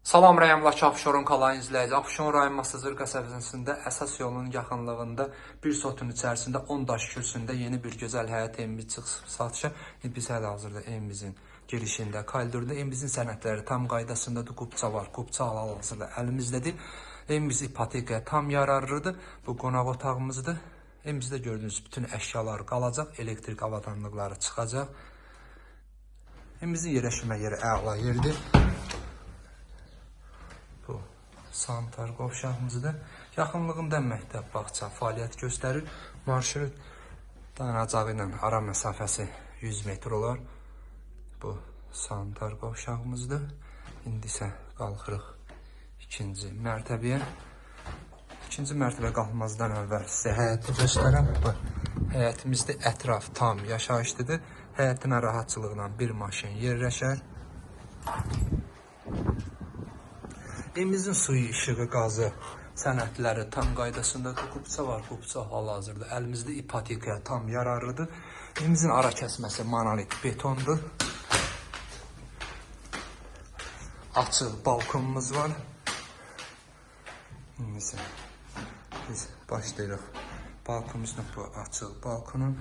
Salam rəyamlaki Abşeron qalan izləyici. Abşeron rayon Masazır qəsəbəsində əsas yolun yaxınlığında bir sotun içərisində 10 daş kürsündə yeni bir gözəl həyat evimiz çıxıb satışa. Biz hal-hazırda evimizin girişində, koridorda evimizin sənədləri tam qaydasındadır. Qubça var, qubça hal-hazırda əlimizdədir. Evimiz ipotekaya tam yararlıdır. Bu qonaq otağımızdır. Evimizdə gördüyünüz bütün əşyalar qalacaq, elektrik avadanlıqları çıxacaq. Evimizin yerləşmə yeri əla yerdir. Bu sanitar qovşağımızdır. Yaxınlığında məktəb, bağça fəaliyyət göstərir. Marşrut dayanacağı ilə ara məsafəsi 100 metr olar. Bu sanitar qovşağımızdır. İndi isə qalxırıq ikinci mərtəbəyə. İkinci mərtəbə qalxmazdan əvvəl sizə həyəti göstərəm. Bu həyətimizdə ətraf tam yaşayışlıdır. Həyətin rahatçılığıyla bir maşın yerləşər. Evimizin suyu, işığı, qazı, sənədləri tam qaydasındadır. Qubça var, qubça hal-hazırda əlimizdə ipotekaya tam yararlıdır. Evimizin ara kəsməsi monolit betondur. Açıq balkonumuz var. İndi isə biz başlayırıq. Balkonumuzda bu açıq balkonun.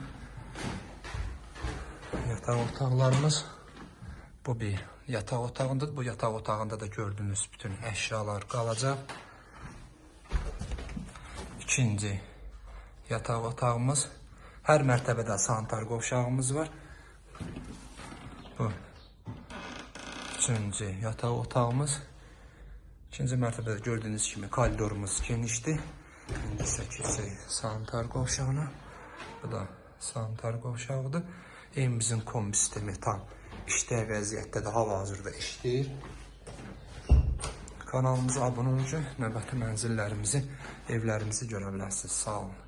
Yataq otaqlarımız. Bu bir yataq otağındadır. Bu yataq otağında da gördüyünüz bütün əşyalar qalacaq. İkinci yataq otağımız. Hər mərtəbədə sanitar qovşağımız var. Bu üçüncü yataq otağımız. İkinci mərtəbədə gördüyünüz kimi koridorumuz genişdir. İndi isə keçək sanitar qovşağına. Bu da sanitar qovşağıdır. Evimizin kombi sistemi tam işlək vəziyyətdə də hal-hazırda işləyir. Kanalımıza abunə olun ki, növbəti mənzillərimizi, evlərimizi görə bilərsiniz. Sağ olun.